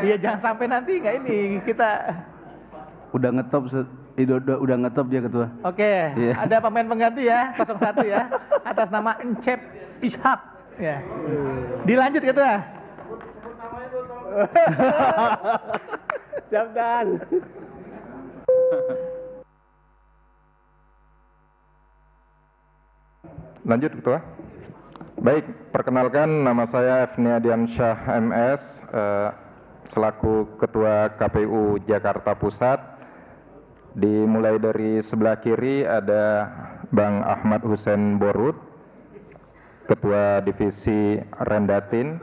Iya, jangan sampai nanti nggak ini kita. Udah ngetop, udah ngetop dia ketua. Oke, Iya. ada pemain pengganti ya, 01 ya, atas nama Encep Ishak. Ya. Dilanjut ketua. Siap Dan. Lanjut ketua. Baik, perkenalkan nama saya Efniadian Syah MS, selaku Ketua KPU Jakarta Pusat. Dimulai dari sebelah kiri ada Bang Ahmad Hussein Borut, Ketua Divisi Rendatin.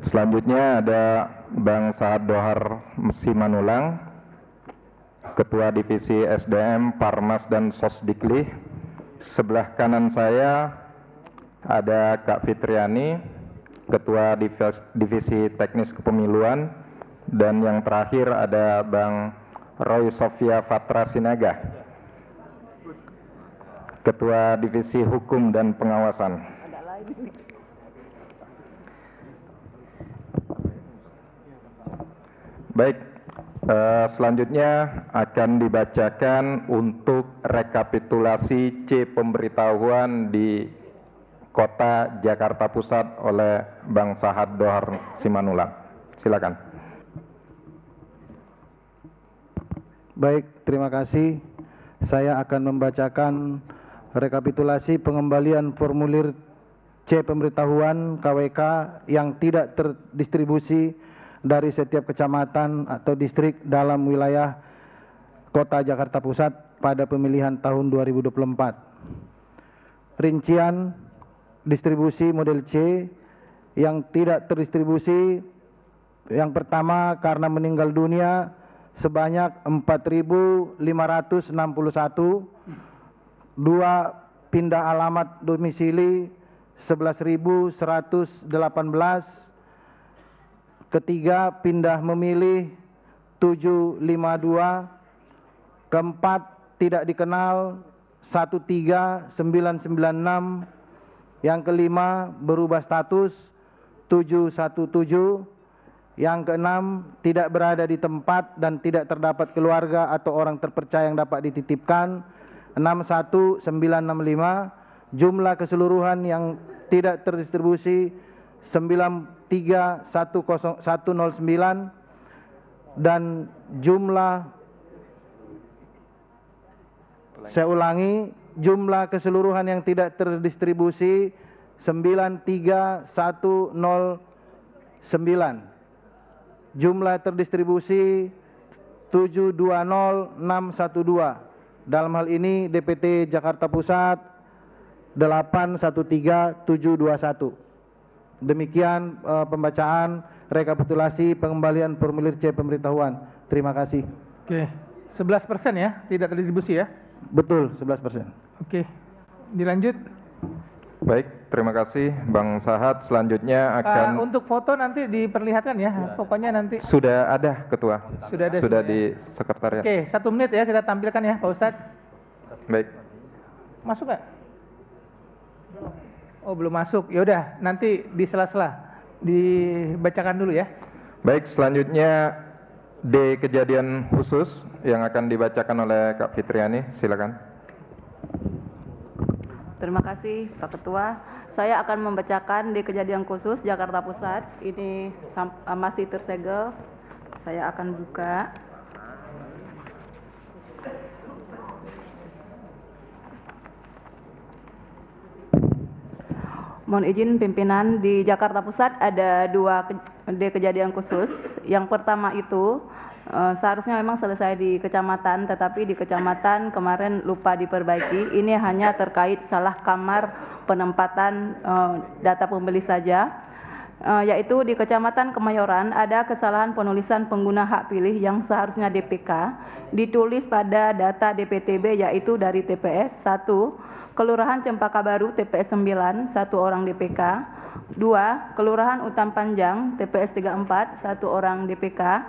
Selanjutnya ada Bang Saad Dohar Simanulang, Ketua Divisi SDM Parmas dan Sosdiklih. Sebelah kanan saya ada Kak Fitriani, Ketua Divisi Teknis Kepemiluan, dan yang terakhir ada Bang Roy Sofia Fatra Sinaga, Ketua Divisi Hukum dan Pengawasan. Baik, selanjutnya akan dibacakan untuk rekapitulasi C pemberitahuan di Kota Jakarta Pusat oleh Bang Saad Dohar Simanulang. Silakan. Baik, terima kasih. Saya akan membacakan rekapitulasi pengembalian formulir C pemberitahuan KWK yang tidak terdistribusi dari setiap kecamatan atau distrik dalam wilayah Kota Jakarta Pusat pada pemilihan tahun 2024. Rincian distribusi model C yang tidak terdistribusi, yang pertama karena meninggal dunia sebanyak 4.561, 2 pindah alamat domisili 11.118, ketiga pindah memilih 752, keempat tidak dikenal 13996, yang kelima berubah status 717, yang keenam tidak berada di tempat dan tidak terdapat keluarga atau orang terpercaya yang dapat dititipkan 61965, jumlah keseluruhan yang tidak terdistribusi 93109, dan jumlah, saya ulangi, jumlah keseluruhan yang tidak terdistribusi 93109, jumlah terdistribusi 720612. Dalam hal ini DPT Jakarta Pusat 813721. Demikian pembacaan rekapitulasi pengembalian formulir C pemberitahuan. Terima kasih. Oke, 11% ya, tidak terdistribusi ya? Betul, 11%. Oke, dilanjut. Baik, terima kasih Bang Saad. Selanjutnya akan untuk foto nanti diperlihatkan ya, pokoknya nanti. sudah ada Ketua. Sudah ada. Sudah di sekretariat. Oke, 1 menit ya kita tampilkan ya Pak Ustadz. Baik. Masuk nggak? Oh belum masuk. Ya udah, nanti di sela-sela dibacakan dulu ya. Baik, selanjutnya D kejadian khusus yang akan dibacakan oleh Kak Fitriani. Silakan. Terima kasih Pak Ketua. Saya akan membacakan di kejadian khusus Jakarta Pusat. Ini masih tersegel. Saya akan buka. Mohon izin pimpinan, di Jakarta Pusat ada 2 kejadian khusus. Yang pertama itu seharusnya memang selesai di kecamatan, tetapi di kecamatan kemarin lupa diperbaiki. Ini hanya terkait salah kamar penempatan data pembeli saja, yaitu di Kecamatan Kemayoran ada kesalahan penulisan pengguna hak pilih yang seharusnya DPK ditulis pada data DPTB, yaitu dari TPS 1 Kelurahan Cempaka Baru TPS 9 1 orang DPK, 2 Kelurahan Utam Panjang TPS 34 1 orang DPK,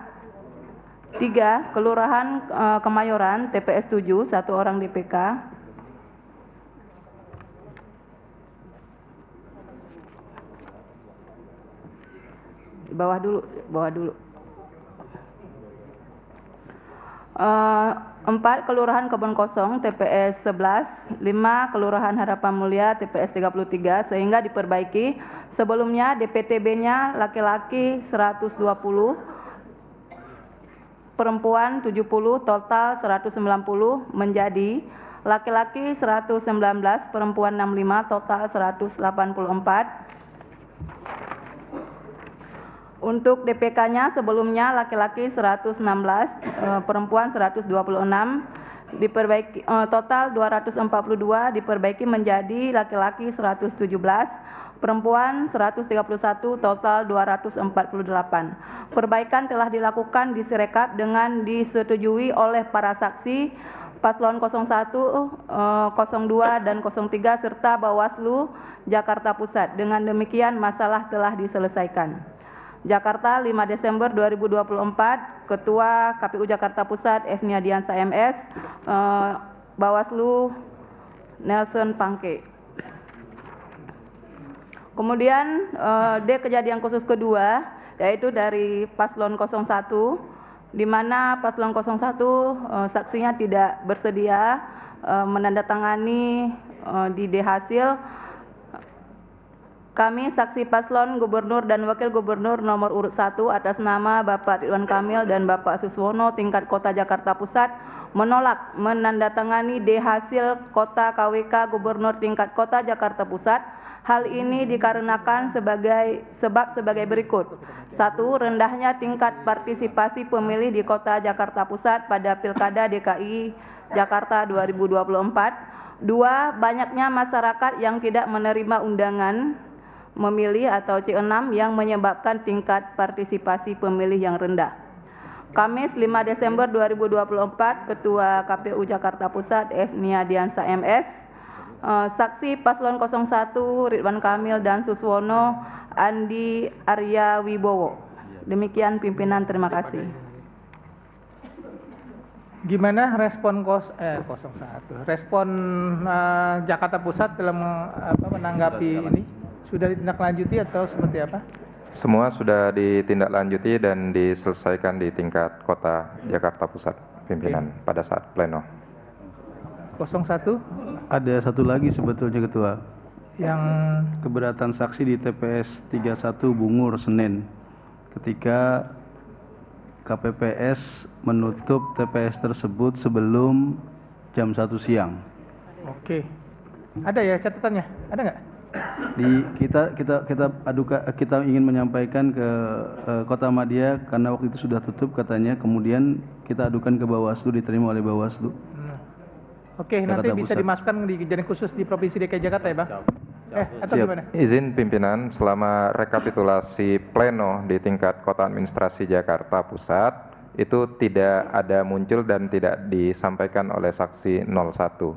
3 Kelurahan Kemayoran TPS 7 1 orang DPK, 2 bawah dulu. 4 Kelurahan Kebon Kosong TPS 11, 5 Kelurahan Harapan Mulia TPS 33 sehingga diperbaiki. Sebelumnya DPTB-nya laki-laki 120, perempuan 70, total 190 menjadi laki-laki 119, perempuan 65, total 184. Untuk DPK-nya sebelumnya laki-laki 116, perempuan 126, diperbaiki total 242 diperbaiki menjadi laki-laki 117, perempuan 131, total 248. Perbaikan telah dilakukan di Sirekap dengan disetujui oleh para saksi Paslon 01, 02, dan 03 serta Bawaslu Jakarta Pusat. Dengan demikian masalah telah diselesaikan. Jakarta 5 Desember 2024, Ketua KPU Jakarta Pusat Efnia Diansa MS, Bawaslu Nelson Pangke. Kemudian D kejadian khusus kedua yaitu dari Paslon 01, di mana Paslon 01 saksinya tidak bersedia menandatangani di D hasil. Kami saksi paslon Gubernur dan Wakil Gubernur nomor urut 1 atas nama Bapak Ridwan Kamil dan Bapak Suswono tingkat Kota Jakarta Pusat menolak menandatangani D hasil Kota KWK Gubernur tingkat Kota Jakarta Pusat. Hal ini dikarenakan sebagai berikut. 1. Rendahnya tingkat partisipasi pemilih di Kota Jakarta Pusat pada Pilkada DKI Jakarta 2024. 2. Banyaknya masyarakat yang tidak menerima undangan memilih atau C6 yang menyebabkan tingkat partisipasi pemilih yang rendah. Kamis 5 Desember 2024, Ketua KPU Jakarta Pusat Efnia Diansa MS, saksi Paslon 01 Ridwan Kamil dan Suswono Andi Arya Wibowo. Demikian pimpinan, terima kasih. Gimana respon 01? Respon Jakarta Pusat dalam menanggapi ini? Sudah ditindaklanjuti atau seperti apa? Semua sudah ditindaklanjuti dan diselesaikan di tingkat Kota Jakarta Pusat, pimpinan pada saat pleno. 01? Ada satu lagi sebetulnya Ketua. Yang keberatan saksi di TPS 31 Bungur Senin ketika KPPS menutup TPS tersebut sebelum jam 1 siang. Oke. Ada ya catatannya? Ada nggak? Kita ingin menyampaikan ke Kota Madia karena waktu itu sudah tutup katanya, kemudian kita adukan ke Bawaslu, diterima oleh Bawaslu. Oke, nanti bisa dimasukkan di kejadian khusus di Provinsi DKI Jakarta ya, Bang? Atau Siap. gimana? Izin pimpinan, selama rekapitulasi pleno di tingkat Kota Administrasi Jakarta Pusat itu tidak ada muncul dan tidak disampaikan oleh saksi 01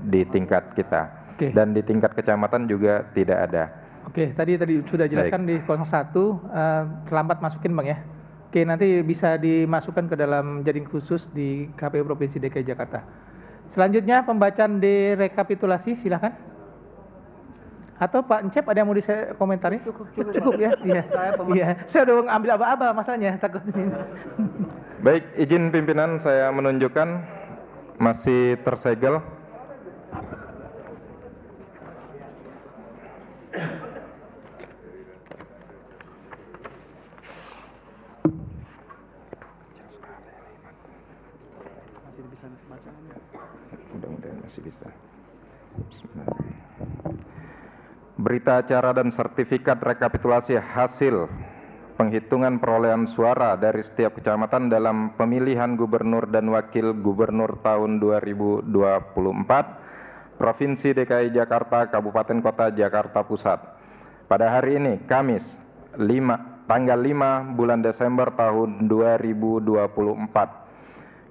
di tingkat kita. Oke. Dan di tingkat kecamatan juga tidak ada. Oke, tadi sudah jelaskan di 01, terlambat masukin Bang ya. Oke, nanti bisa dimasukkan ke dalam jaring khusus di KPU Provinsi DKI Jakarta. Selanjutnya pembacaan direkapitulasi, silakan. Atau Pak Encep ada yang mau dikomentari? Cukup ya. Iya. Saya udah ambil aba-aba masalahnya, takut ini. Baik, izin pimpinan saya menunjukkan masih tersegel. Mudah-mudahan masih bisa. Berita acara dan sertifikat rekapitulasi hasil penghitungan perolehan suara dari setiap kecamatan dalam pemilihan gubernur dan wakil gubernur tahun 2024 Provinsi DKI Jakarta Kabupaten Kota Jakarta Pusat. Pada hari ini, Kamis, tanggal 5 bulan Desember tahun 2024.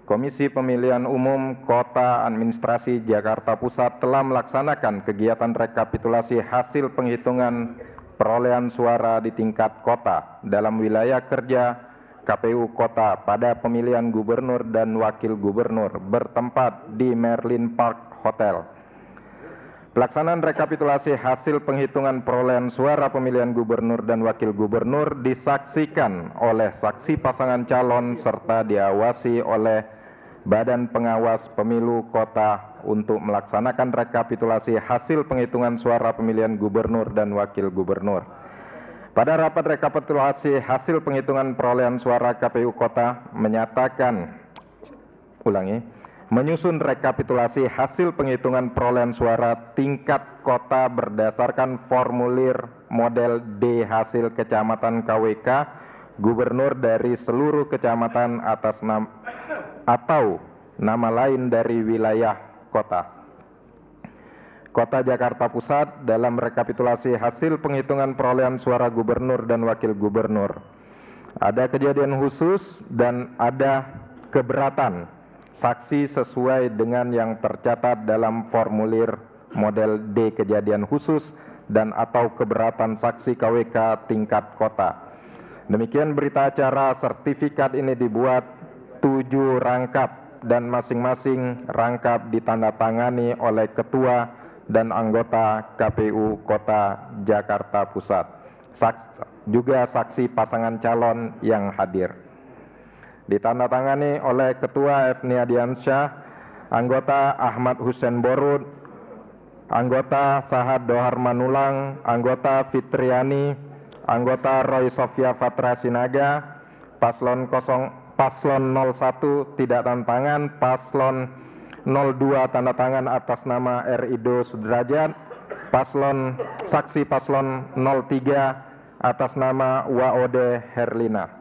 Komisi Pemilihan Umum Kota Administrasi Jakarta Pusat telah melaksanakan kegiatan rekapitulasi hasil penghitungan perolehan suara di tingkat kota dalam wilayah kerja KPU Kota pada pemilihan gubernur dan wakil gubernur bertempat di Merlin Park Hotel. Pelaksanaan rekapitulasi hasil penghitungan perolehan suara pemilihan gubernur dan wakil gubernur disaksikan oleh saksi pasangan calon serta diawasi oleh Badan Pengawas Pemilu Kota untuk melaksanakan rekapitulasi hasil penghitungan suara pemilihan gubernur dan wakil gubernur. Pada rapat rekapitulasi hasil penghitungan perolehan suara KPU Kota menyusun rekapitulasi hasil penghitungan perolehan suara tingkat kota berdasarkan formulir model D hasil kecamatan KWK gubernur dari seluruh kecamatan atas nama atau nama lain dari wilayah kota. Kota Jakarta Pusat dalam rekapitulasi hasil penghitungan perolehan suara gubernur dan wakil gubernur. Ada kejadian khusus dan ada keberatan saksi sesuai dengan yang tercatat dalam formulir model D kejadian khusus dan atau keberatan saksi KWK tingkat kota. Demikian berita acara. Sertifikat ini dibuat 7 rangkap dan masing-masing rangkap ditandatangani oleh ketua dan anggota KPU Kota Jakarta Pusat. Juga saksi pasangan calon yang hadir. Ditandatangani oleh Ketua Efni Adiansyah, anggota Ahmad Hussein Borud, anggota Sahad Dohar Manulang, anggota Fitriani, anggota Roy Sofia Fatra Sinaga, paslon 01 tidak tanda tangan, paslon 02 tanda tangan atas nama Rido Sudrajat, saksi paslon 03 atas nama Waode Herlina.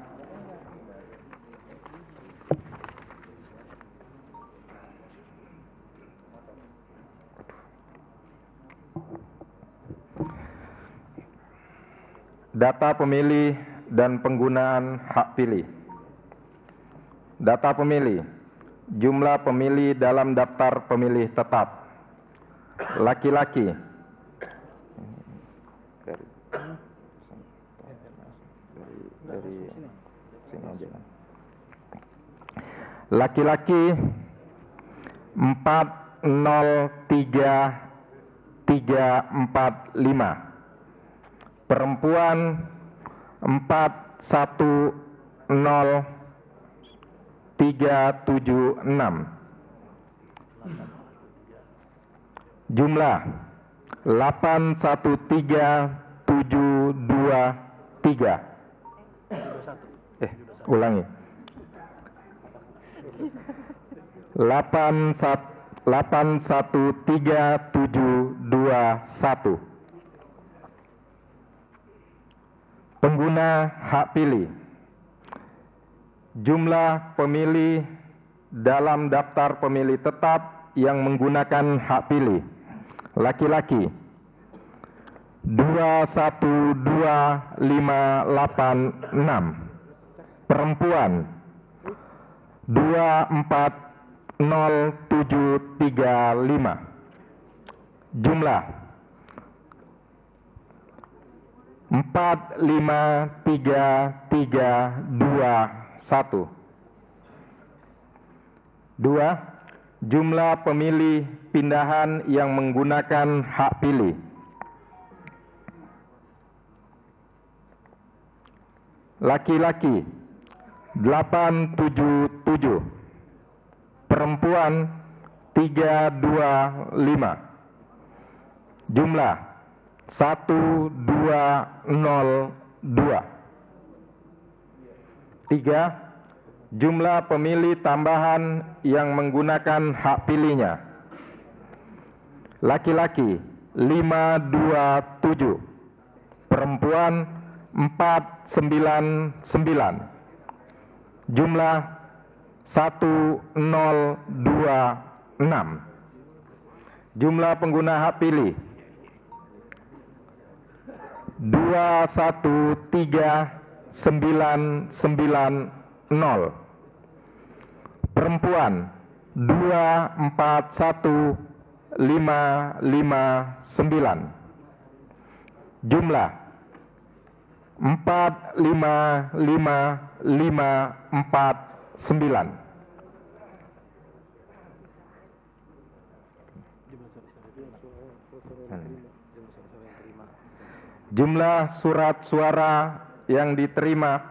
Data pemilih dan penggunaan hak pilih. Data pemilih. Jumlah pemilih dalam daftar pemilih tetap. Laki-laki. Laki-laki 403345. Perempuan 410376. Jumlah 813723. Ulangi. 813721. Pengguna hak pilih. Jumlah pemilih dalam daftar pemilih tetap yang menggunakan hak pilih. Laki-laki 212586. Perempuan 240735. Jumlah 453321. 2. Jumlah pemilih pindahan yang menggunakan hak pilih. Laki-laki 877. Perempuan 325. Jumlah 1202. 3. Jumlah pemilih tambahan yang menggunakan hak pilihnya. Laki-laki 527. Perempuan 499. Jumlah 1026. Jumlah pengguna hak pilih 213990. Perempuan 241559. Jumlah 455549. Jumlah surat suara yang diterima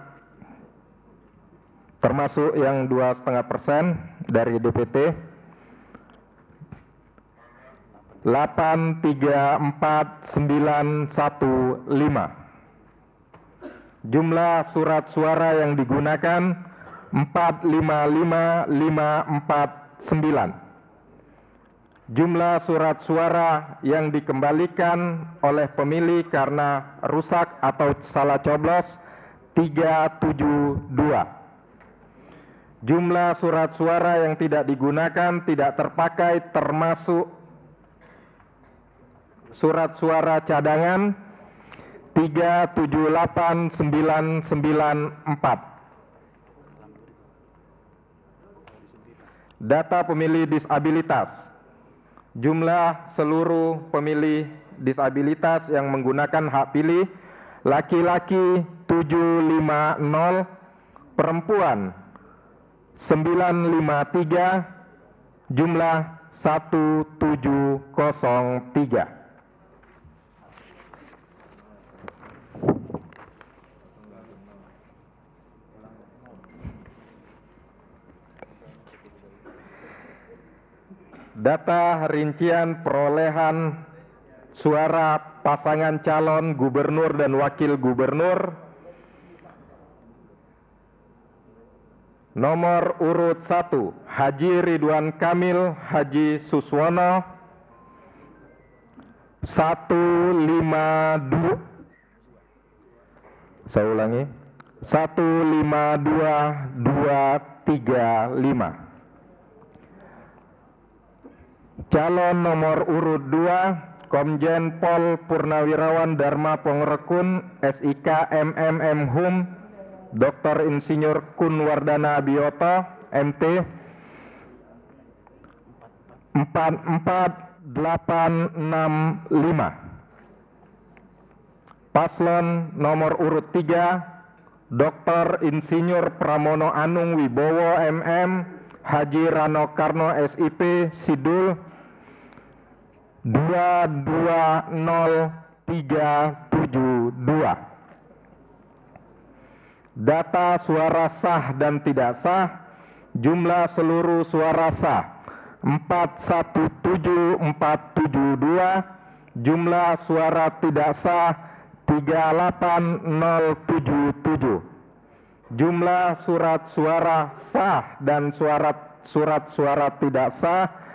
termasuk yang 2,5% dari DPT 834.915. Jumlah surat suara yang digunakan 455.549. Jumlah surat suara yang dikembalikan oleh pemilih karena rusak atau salah coblos 372. Jumlah surat suara yang tidak digunakan tidak terpakai termasuk surat suara cadangan 378.994. Data pemilih disabilitas. Jumlah seluruh pemilih disabilitas yang menggunakan hak pilih laki-laki 750, perempuan 953, jumlah 1703. Data rincian perolehan suara pasangan calon gubernur dan wakil gubernur. Nomor urut 1, Haji Ridwan Kamil Haji Suswono 152. Saya ulangi, 152235. Calon nomor urut 2, Komjen Pol Purnawirawan Dharma Pongrekun SIK MMM Hum Dr. Insinyur Kunwardana Bioto MT 44865. Paslon nomor urut 3, Dr. Insinyur Pramono Anung Wibowo MM Haji Rano Karno SIP Sidul 220372. Data suara sah dan tidak sah. Jumlah seluruh suara sah 417472. Jumlah suara tidak sah 38077. Jumlah surat suara sah dan surat suara tidak sah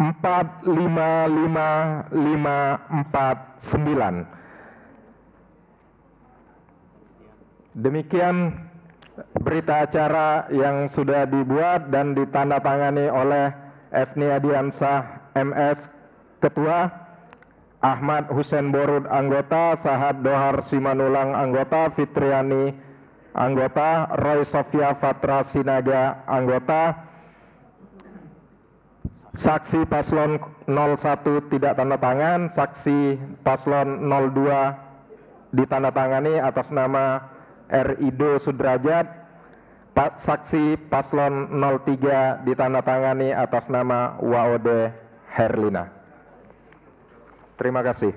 455549. Demikian berita acara yang sudah dibuat dan ditandatangani oleh Efni Adiansah MS Ketua, Ahmad Hussein Borud anggota, Sahad Dohar Simanulang anggota, Fitriani anggota, Roy Sofia Fatra Sinaga anggota. Saksi paslon 01 tidak tanda tangan, saksi paslon 02 ditandatangani atas nama Rido Sudrajat, saksi paslon 03 ditandatangani atas nama Waode Herlina. Terima kasih.